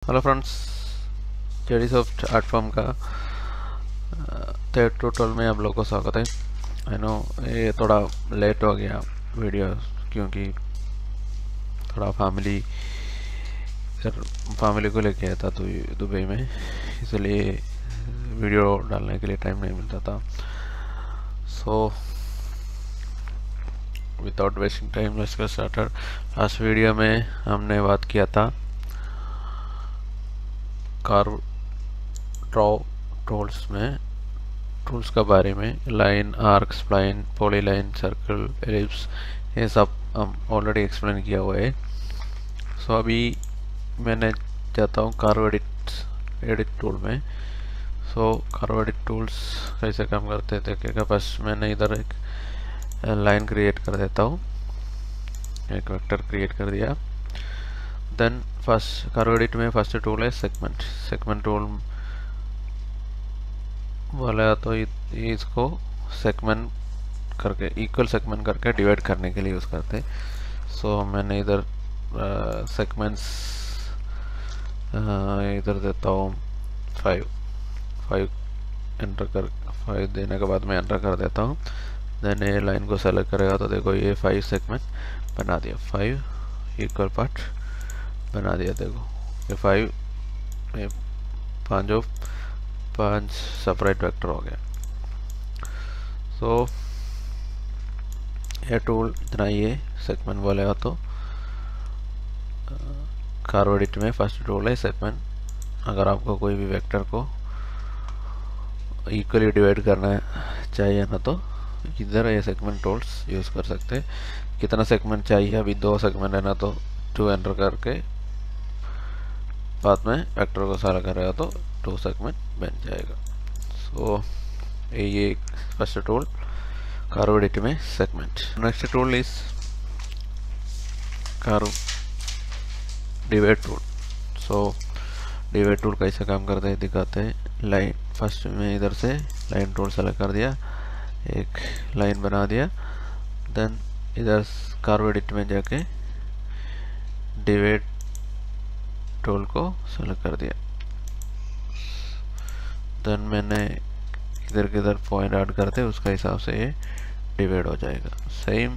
Hello friends, जेडीसॉफ्ट artform का third tutorial में आप लोगों को स्वागत है। आई नो ये थोड़ा लेट हो गया वीडियो, क्योंकि थोड़ा फैमिली को लेके आया था तो दुबई में, इसलिए वीडियो डालने के लिए टाइम नहीं मिलता था। So without wasting time let's get started. Last video में हमने बात किया था कर्व ड्रॉ टूल्स में टूल्स के बारे में। Line, arc, spline, polyline, circle, ellipse, ये सब हम ऑलरेडी एक्सप्लेन किया हुआ है। सो अभी मैंने जाता हूँ कर्व एडिट टूल में। सो कर्व एडिट टूल्स कैसे काम करते थे देखेगा। फर्स्ट मैंने इधर एक लाइन क्रिएट कर देता हूँ, एक वेक्टर क्रिएट कर दिया। देन फर्स्ट कर्व एडिट में फर्स्ट टूल है सेगमेंट टूल वाला, तो इसको सेगमेंट करके इक्वल सेगमेंट करके डिवाइड करने के लिए यूज़ करते हैं। सो मैंने इधर सेगमेंट्स इधर देता हूँ 5 एंटर कर 5 देने के बाद मैं एंटर कर देता हूँ। देन ये लाइन को सेलेक्ट करेगा तो देखो ये 5 सेगमेंट बना दिया, 5 इक्वल पार्ट बना दिया। देखो ये 5 सेपरेट वेक्टर हो गया। सो ये टूल इतना ही है सेगमेंट बोलेगा तो कर्व एडिट में फर्स्ट टूल है सेगमेंट। अगर आपको कोई भी वेक्टर को इक्वली डिवाइड करना चाहिए ना, तो इधर ये सेगमेंट टूल्स यूज़ कर सकते हैं। कितना सेगमेंट चाहिए, अभी 2 सेगमेंट है ना, तो 2 एंटर करके बाद में वेक्टर को सारा करेगा तो 2 सेगमेंट बन जाएगा। सो ये फर्स्ट टूल कर्व एडिट में segment. Next tool is curve divide tool. So divide tool कैसे काम करते हैं दिखाते हैं। लाइन फर्स्ट में इधर से लाइन टूल सेलेक्ट कर दिया, एक लाइन बना दिया। देन इधर कर्व एडिट में जाके डिवाइड टूल को सेलेक्ट कर दिया। देन मैंने इधर किधर पॉइंट ऐड करते उसका हिसाब से ये डिवाइड हो जाएगा। सेम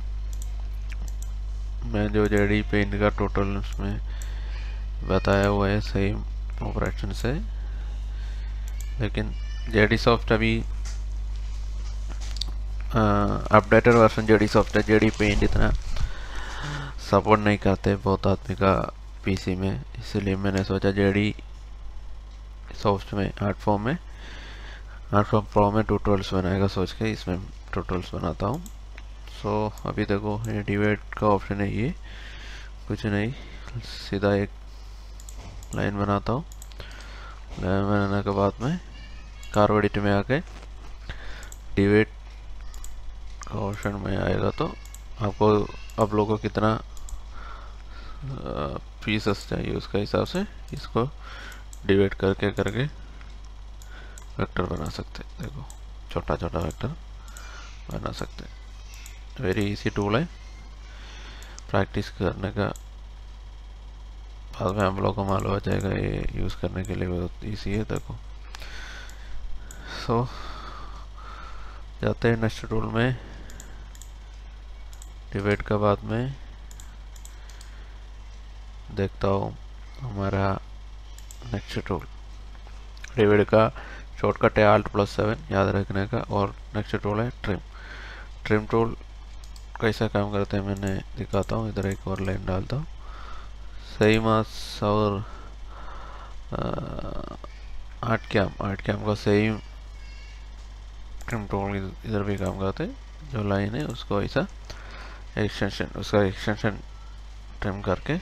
मैं जो जेडी पेंट का टोटल उसमें बताया हुआ है, सेम ऑपरेशन से। लेकिन जेडी सॉफ्ट अभी अपडेटेड वर्जन जेडी सॉफ्ट है, जेडी पेंट इतना सपोर्ट नहीं करते बहुत आदमी का पीसी में, इसलिए मैंने सोचा जेडी सॉफ्ट में आर्टफॉर्म प्रो में ट्यूटोरियल्स बनाएगा सोच के इसमें ट्यूटोरियल्स बनाता हूँ। सो अभी देखो ये डिवाइड का ऑप्शन है, ये कुछ नहीं, सीधा एक लाइन बनाता हूँ। लाइन बनाने के बाद में कर्व एडिट में आके डिवाइड का ऑप्शन में आएगा तो आपको आप लोगों को कितना पीसेस चाहिए उसके हिसाब से इसको डिवाइड करके वेक्टर बना सकते हैं। देखो छोटा छोटा वेक्टर बना सकते हैं। वेरी इजी टूल है, प्रैक्टिस करने का बाद में हम लोग को मालूम हो जाएगा, ये यूज़ करने के लिए बहुत इजी है। देखो सो जाते हैं नेक्स्ट टूल में। डिवाइड के बाद में देखता हूँ हमारा नेक्स्ट टूल। डिवाइड का शॉर्टकट है Alt+7 याद रखने का। और नेक्स्ट टूल है ट्रिम टूल कैसा काम करते हैं मैंने दिखाता हूँ। इधर एक और लाइन डालता हूँ, सही मास और आर्ट कैम का सेम ट्रिम टूल इधर भी काम करते हैं। जो लाइन है उसको ऐसा एक्सटेंशन ट्रिम करके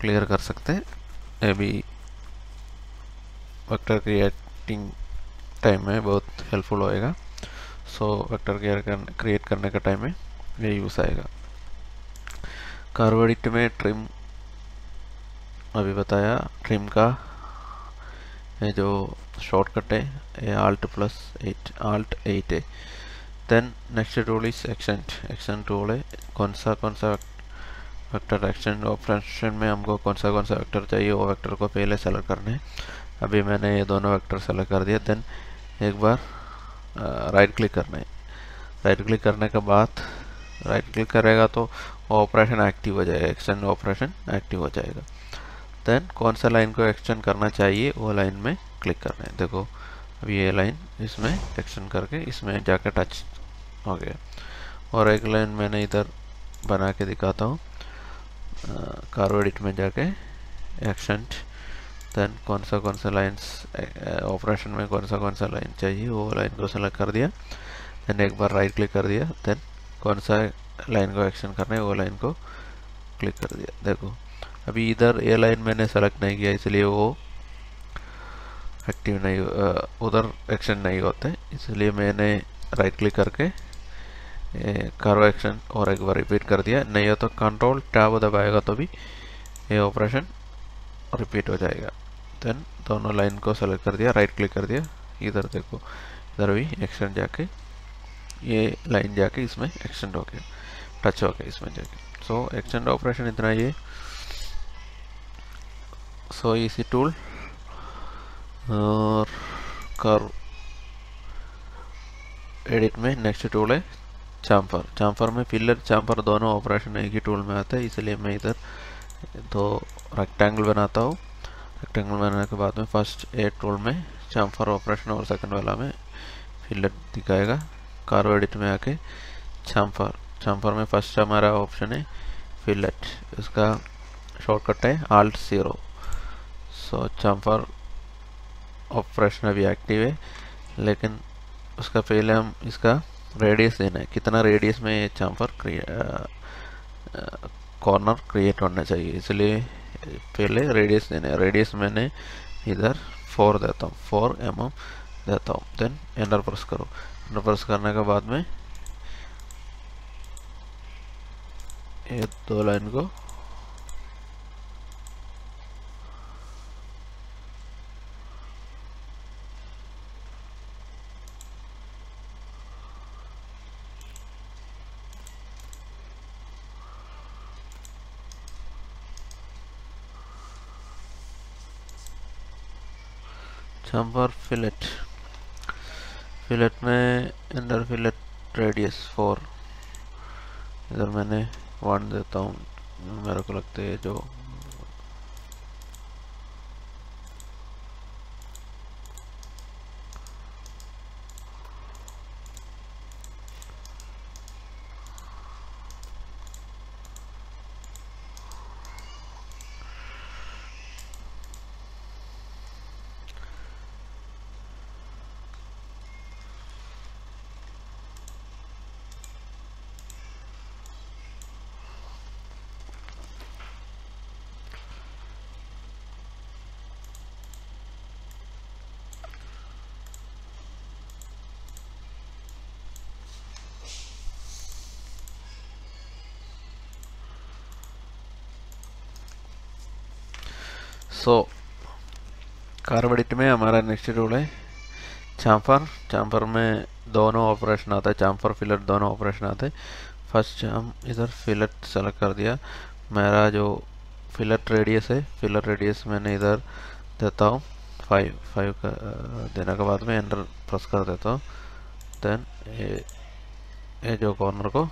क्लियर कर सकते हैं। ये भी वेक्टर क्रिएटिंग टाइम में बहुत हेल्पफुल होएगा। सो वेक्टर क्रिएट करने का टाइम में ये यूज़ आएगा। कर्व एडिट में ट्रिम अभी बताया, ट्रिम का ये जो शॉर्टकट है ये Alt+8 है। Then next tool is extend tool है। कौन सा वेक्टर एक्सटेंड ऑपरेशन में हमको कौन सा वेक्टर चाहिए वो वेक्टर को पहले सेलेक्ट करना है। अभी मैंने ये दोनों वेक्टर सेलेक्ट कर दिया। देन एक बार राइट क्लिक करना है। राइट क्लिक करने के बाद राइट क्लिक करेगा तो ऑपरेशन एक्टिव हो जाएगा, एक्सटेंड ऑपरेशन एक्टिव हो जाएगा। देन कौन सा लाइन को एक्सटेंड करना चाहिए वो लाइन में क्लिक करना है। देखो अभी ये लाइन इसमें एक्सटेंड करके इसमें जाकर टच हो गया। और एक लाइन मैंने इधर बना के दिखाता हूँ, कर्व एडिट में जाके एक्सटेंड। देन कौन सा लाइन्स ऑपरेशन में कौन सा लाइन चाहिए वो लाइन को सेलेक्ट कर दिया। देन एक बार राइट क्लिक कर दिया। देन कौन सा लाइन को एक्सटेंड करना है वो लाइन को क्लिक कर दिया। देखो अभी इधर ये लाइन मैंने सेलेक्ट नहीं किया इसलिए वो एक्टिव नहीं, उधर एक्सटेंड नहीं होते, इसलिए मैंने राइट क्लिक करके कर्व एक्शन और एक बार रिपीट कर दिया। नहीं हो तो कंट्रोल टैब दबाएगा तो भी ये ऑपरेशन रिपीट हो जाएगा। देन दोनों लाइन को सेलेक्ट कर दिया, राइट क्लिक कर दिया। इधर देखो इधर भी एक्सटेंड जाके ये लाइन जाके इसमें एक्सटेंड हो गया, टच हो गया इसमें जाके। सो एक्सटेंड ऑपरेशन इतना ये सो इसी टूल। और कर्व एडिट में नेक्स्ट टूल है चाम्फर। चाम्फर में फिलर चाम्फर दोनों ऑपरेशन एक ही टूल में आता है, इसलिए मैं इधर तो रेक्टेंगल बनाता हूँ। रेक्टेंगल बनाने के बाद में फर्स्ट ए टूल में चाम्फर ऑपरेशन और सेकंड वाला में फिलर दिखाएगा। कर्व एडिट में आके चाम्फर, चाम्फर में फर्स्ट हमारा ऑप्शन है फिलेट, इसका शॉर्टकट है Alt-0। सो चाम्फर ऑपरेशन अभी एक्टिव है, लेकिन उसका पहले हम इसका रेडियस देना है, कितना रेडियस में ये चाम्फर कॉर्नर क्रिएट होना चाहिए, इसलिए पहले रेडियस देना है। रेडियस मैंने इधर 4 देता हूँ, 4 mm देता हूँ। देन एंटर प्रेस करो। एंटर प्रेस करने के बाद में ये दो लाइन को चाम्फर फिलेट, फिलेट में अंडर फिलेट रेडियस 4, इधर मैंने 1 देता हूँ, मेरे को लगता है जो कर्व एडिट में हमारा नेक्स्ट टूल है चाम्फर। चाम्फर में दोनों ऑपरेशन आता है, चाम्फर फिलेट दोनों ऑपरेशन आते हैं। फर्स्ट हम इधर फिलेट सेलेक्ट कर दिया। मेरा जो फिलेट रेडियस है, फिलेट रेडियस मैंने इधर देता हूँ 5 का देने के बाद में एंटर प्रेस कर देता हूँ। देन ये जो कॉर्नर को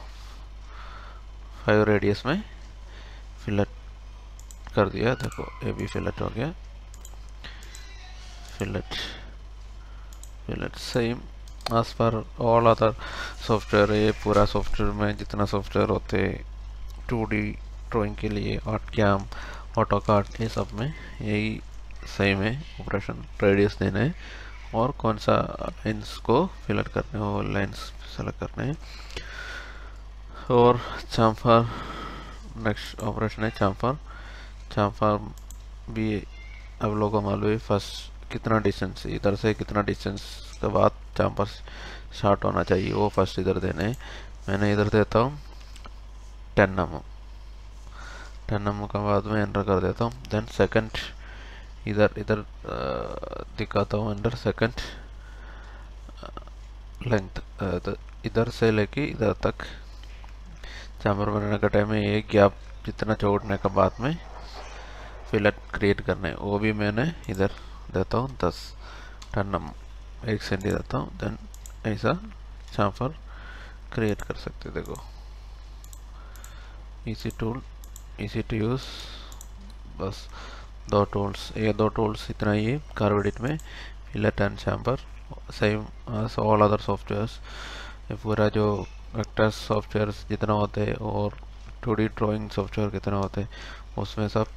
5 रेडियस में फिलेट कर दिया। देखो ये भी फिलेट हो गया, fillet fillet same as per all other software. ये पूरा सॉफ्टवेयर में जितना सॉफ्टवेयर होते 2D ड्राइंग के लिए, आर्टकैम, ऑटोकाड, ये सब में यही सेम है ऑपरेशन। रेडियस देना है और कौन सा लाइन्स को फिलेट करने हैं वो लाइन्स सेलेक्ट करने हैं। और चाम्फर नेक्स्ट ऑपरेशन है चाम्फर। चाम्फर भी अब लोगों को मालूम है फर्स्ट कितना डिस्टेंस, इधर से कितना डिस्टेंस के बाद चाम्फर स्टार्ट होना चाहिए वो फर्स्ट इधर देने हैं। मैंने इधर देता हूँ 10 mm, 10 mm के बाद में एंटर कर देता हूँ। देन सेकंड इधर दिखाता हूँ अंडर सेकंड लेंथ, इधर से लेके इधर तक चाम्फर बनाने का टाइम में ये गैप जितना छोड़ने का बाद में फिलेट क्रिएट करना है वो भी मैंने इधर देता हूँ 10 टन 1 सेंटी देता हूँ। देन ऐसा चांफर क्रिएट कर सकते। देखो easy tool, easy to use, बस 2 टूल्स, ये 2 टूल्स इतना ही है कर्व एडिट में, fillet and chamfer, same as all other softwares. ये पूरा जो वेक्टर्स सॉफ्टवेयर्स जितना होते हैं और 2D ड्राइंग सॉफ्टवेयर कितना होते हैं उसमें सब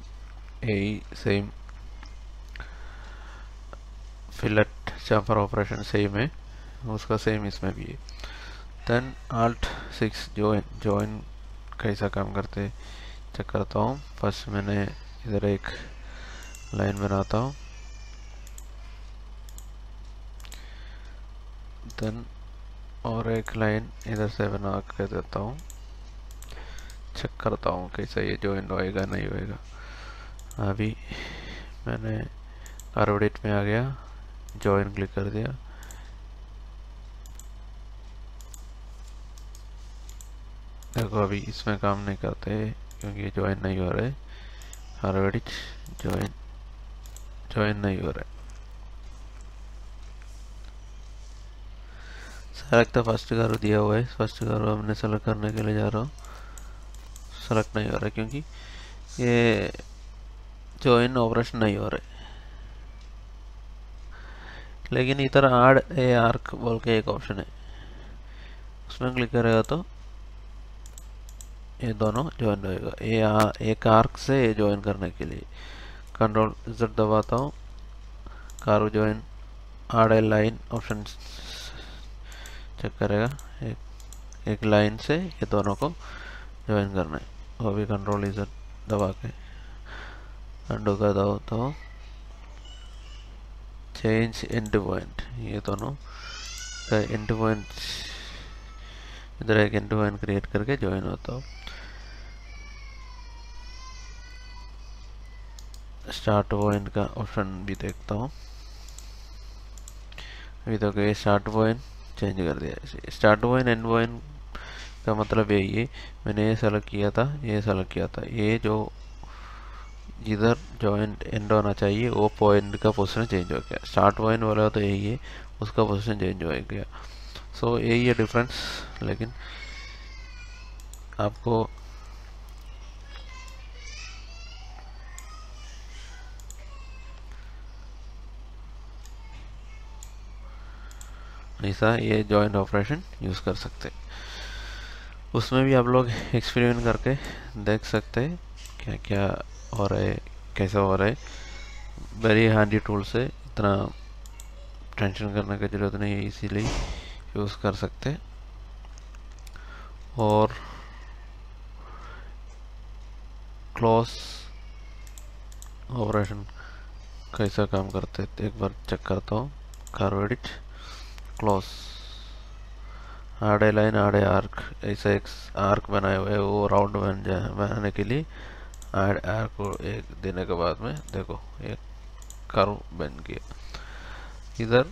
यही सेम फिलेट चांफर ऑपरेशन सेम है, उसका सेम इसमें भी है। देन Alt+6 जॉइन कैसा काम करते चेक करता हूँ। फर्स्ट मैंने इधर एक लाइन बनाता हूँ, देन और एक लाइन इधर से बना कर देता हूँ, चेक करता हूँ कैसा ये जॉइन होएगा नहीं होएगा। अभी मैंने कर्व एडिट में आ गया, जॉइन क्लिक कर दिया, देखो अभी इसमें काम नहीं करते क्योंकि ये जॉइन नहीं हो रहे। कर्व एडिट जॉइन नहीं हो रहा है। सेलेक्ट द फर्स्ट कर्व दिया हुआ है, फर्स्ट कर्व हमने सेलेक्ट करने के लिए जा रहा हूँ, सेलेक्ट नहीं हो रहा है क्योंकि ये जॉइन ऑपरेशन नहीं हो रहा है। लेकिन इधर ऐड ए आर्क बोल के एक ऑप्शन है, उसमें क्लिक करेगा तो ये दोनों ज्वाइन होएगा। ये एक आर्क से ये ज्वाइन करने के लिए Ctrl+Z दबाता हूँ, curve join add a line option check करेगा, एक लाइन से ये दोनों को ज्वाइन करना है। वो भी Ctrl+Z दबा के अंडू कर दो तो चेंज एंड पॉइंट, ये दोनों का एंड पॉइंट इधर एक एंड पॉइंट क्रिएट करके ज्वाइन होता हो। स्टार्ट पॉइंट का ऑप्शन भी देखता हूँ, अभी तक ये स्टार्ट पॉइंट चेंज कर दिया। स्टार्ट पॉइंट एंड पॉइंट का मतलब यही है, मैंने ये सेलेक्ट किया था, ये सेलेक्ट किया था, ये जो जिधर जॉइंट एंड होना चाहिए वो पॉइंट का पोजीशन चेंज हो गया। स्टार्ट पॉइंट वाला तो यही है, उसका पोजीशन चेंज हो गया। सो यही है डिफरेंस, लेकिन आपको ऐसा ये जॉइंट ऑपरेशन यूज़ कर सकते हैं। उसमें भी आप लोग एक्सपेरिमेंट करके देख सकते हैं क्या क्या हो रहा है, कैसा हो रहा है। वेरी हैंडी टूल से, इतना टेंशन करने की ज़रूरत नहीं है, इसीलिए यूज़ कर सकते हैं। और क्लोज ऑपरेशन कैसा काम करते हैं एक बार चेक करता हूँ। Curve edit, close, add a line, add a arc, ऐसा एक आर्क बनाए हुए वो राउंड बन जाए, बनाने के लिए ऐड आर्क को एक देने के बाद में देखो एक कर्व बन गया। इधर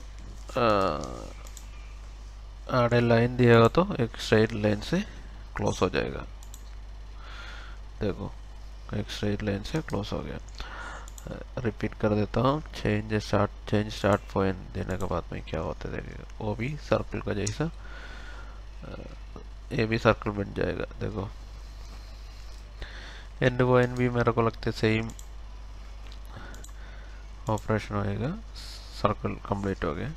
ऐड ए लाइन दिएगा तो एक स्ट्रेट लाइन से क्लोज हो जाएगा, देखो एक स्ट्रेट लाइन से क्लोज हो गया। रिपीट कर देता हूँ, चेंज स्टार्ट पॉइंट देने के बाद में क्या होता है देखिएगा, वो भी सर्कल का जैसा ये भी सर्कल बन जाएगा। देखो एंड पॉइंट भी मेरे को लगता है सेम ऑपरेशन होएगा, सर्कल कंप्लीट हो गया।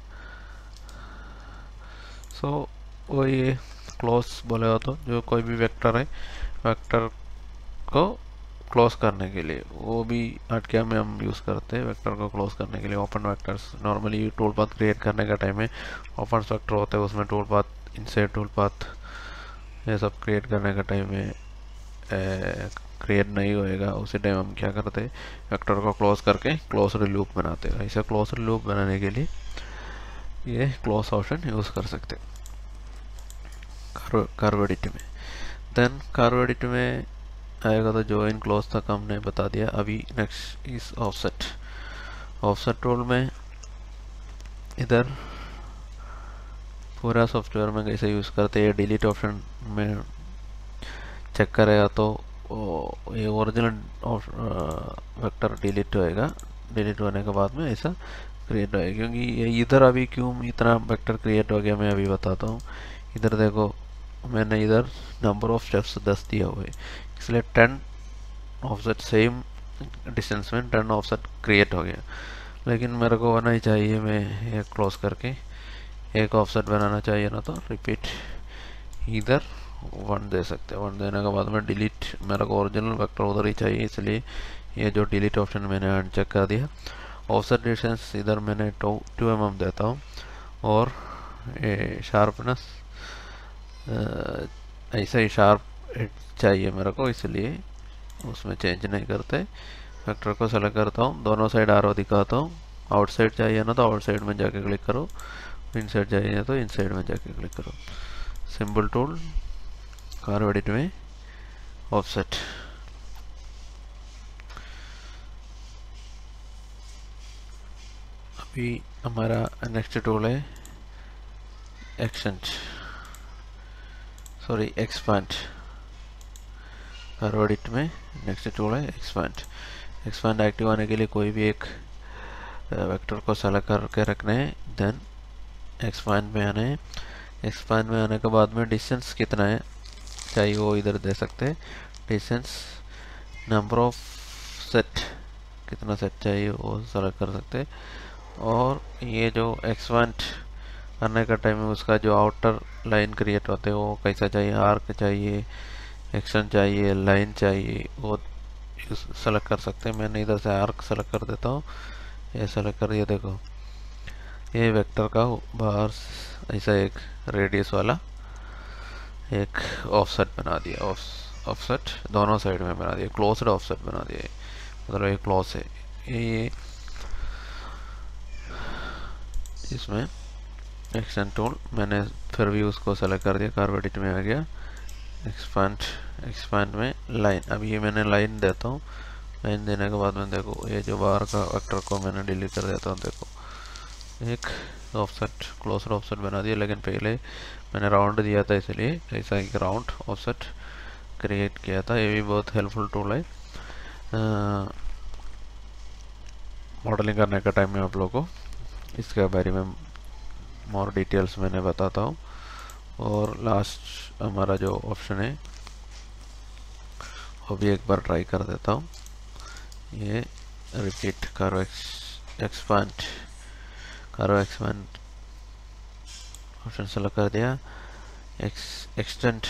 सो वो ये क्लोज बोलेगा तो जो कोई भी वेक्टर है, वेक्टर को क्लोज करने के लिए वो भी आर्टक्या में हम यूज़ करते हैं। वेक्टर को क्लोज करने के लिए open vectors, normally tool path create करने का टाइम में ओपन वेक्टर होते हैं, उसमें tool path, insert tool path, ये सब क्रिएट करने का टाइम में क्रिएट नहीं होएगा। उसी टाइम हम क्या करते हैं, वेक्टर को क्लोज करके क्लोज लूप बनाते हैं। ऐसे क्लोज लूप बनाने के लिए ये क्लोज ऑप्शन यूज़ कर सकते हैं कर्व एडिट में। देन कर्व एडिट में आएगा तो जॉइन क्लोज तक हमने बता दिया। अभी नेक्स्ट इस ऑफसेट टूल में इधर पूरा सॉफ्टवेयर में कैसे यूज़ करते हैं, डिलीट ऑप्शन में चेक करेगा तो ये ओरिजिनल वेक्टर डिलीट होएगा, डिलीट होने के बाद में ऐसा क्रिएट होएगा। क्योंकि ये इधर अभी क्यों इतना वेक्टर क्रिएट हो गया मैं अभी बताता हूँ। इधर देखो मैंने इधर नंबर ऑफ स्टेप्स 10 दिया हुआ है, इसलिए 10 ऑफसेट सेम डिस्टेंस में 10 ऑफसेट क्रिएट हो गया। लेकिन मेरे को होना ही चाहिए, मैं ये क्लोज करके एक ऑफसेट बनाना चाहिए ना, तो रिपीट इधर 1 दे सकते हैं। 1 देने के बाद में डिलीट, मेरे को ओरिजिनल वेक्टर उधर ही चाहिए, इसलिए ये जो डिलीट ऑप्शन मैंने अनचेक कर दिया। ऑफसेट डिस्टेंस इधर मैंने 2 mm देता हूँ, और शार्पनेस ऐसा ही शार्प चाहिए मेरे को, इसलिए उसमें चेंज नहीं करते। वेक्टर को सेलेक्ट करता हूँ, दोनों साइड आरो दिखाता हूँ। आउटसाइड चाहिए ना तो आउटसाइड में जाके क्लिक करो, इनसाइड चाहिए तो इनसाइड में जाके क्लिक करो। सिंबल टूल, कर्व एडिट में ऑफसेट। अभी हमारा नेक्स्ट टूल है एक्सपैंड। कर्व एडिट में नेक्स्ट टूल है एक्सपैंड। एक्सपैंड एक्टिव आने के लिए कोई भी एक वेक्टर को सेलेक्ट करके रखना है, देन एक्सपैंड में आना है। एक्सपैंड में आने के बाद में डिस्टेंस कितना है चाहिए वो इधर दे सकते हैं। डिस्टेंस, नंबर ऑफ सेट, कितना सेट चाहिए वो सेलेक्ट कर सकते हैं। और ये जो एक्सपैंड करने का टाइम है उसका जो आउटर लाइन क्रिएट होते हैं वो कैसा चाहिए, आर्क चाहिए, एक्शन चाहिए, लाइन चाहिए, वो सेलेक्ट कर सकते हैं। मैंने इधर से आर्क सेलेक्ट कर देता हूँ, ये सेलेक्ट कर दिया। देखो ये वेक्टर का बाहर ऐसा एक रेडियस वाला एक ऑफसेट बना दिया, ऑफसेट दोनों साइड में बना दिया, क्लोज्ड ऑफसेट बना दिया, मतलब ये क्लोज है। ये इसमें एक्शन टूल मैंने फिर भी उसको सेलेक्ट कर दिया, कर्व एडिट में आ गया। एक्सपैंड में लाइन, अब ये मैंने लाइन देता हूँ। लाइन देने के बाद में देखो ये जो बाहर का वेक्टर को मैंने डिलीट कर देता हूँ। देखो एक ऑफसेट क्लोज्ड ऑफसेट बना दिया, लेकिन पहले मैंने राउंड दिया था इसलिए ऐसा एक राउंड ऑफसेट क्रिएट किया था। ये भी बहुत हेल्पफुल टूल है मॉडलिंग करने का टाइम में आप लोगों को। इसके बारे में मोर डिटेल्स मैंने बताता हूँ। और लास्ट हमारा जो ऑप्शन है वो भी एक बार ट्राई कर देता हूँ। ये repeat curve expand option select कर दिया, एक्सटेंड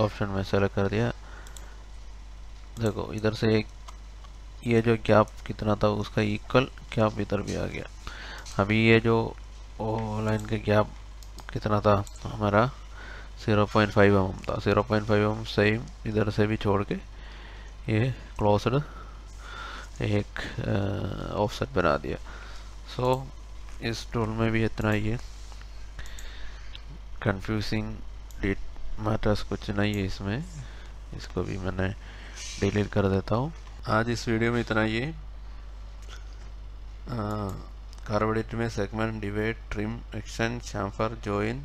ऑप्शन में सेलेक्ट कर दिया। देखो इधर से एक ये जो गैप कितना था उसका इक्वल गैप इधर भी आ गया। अभी ये जो लाइन का गैप कितना था हमारा 0.5 mm था, 0.5 mm सेम इधर से भी छोड़ के ये क्लोज्ड एक ऑफसेट बना दिया। सो इस टूल में भी इतना ही है, कंफ्यूजिंग मैटर्स कुछ नहीं है इसमें, इसको भी मैंने डिलीट कर देता हूँ। आज इस वीडियो में इतना ही है। कर्व एडिट में segment, divide, trim, extend, chamfer, join,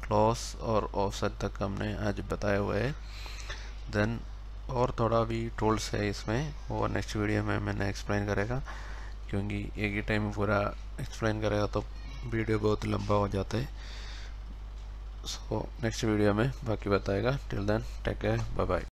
close और ऑफसेट तक हमने आज बताया हुआ है। देन और थोड़ा भी टूल्स है इसमें, वो नेक्स्ट वीडियो में मैंने एक्सप्लेन करेगा, क्योंकि एक ही टाइम पूरा एक्सप्लेन करेगा तो वीडियो बहुत लंबा हो जाता है। सो नेक्स्ट वीडियो में बाकी बताएगा। Till then take care, bye bye.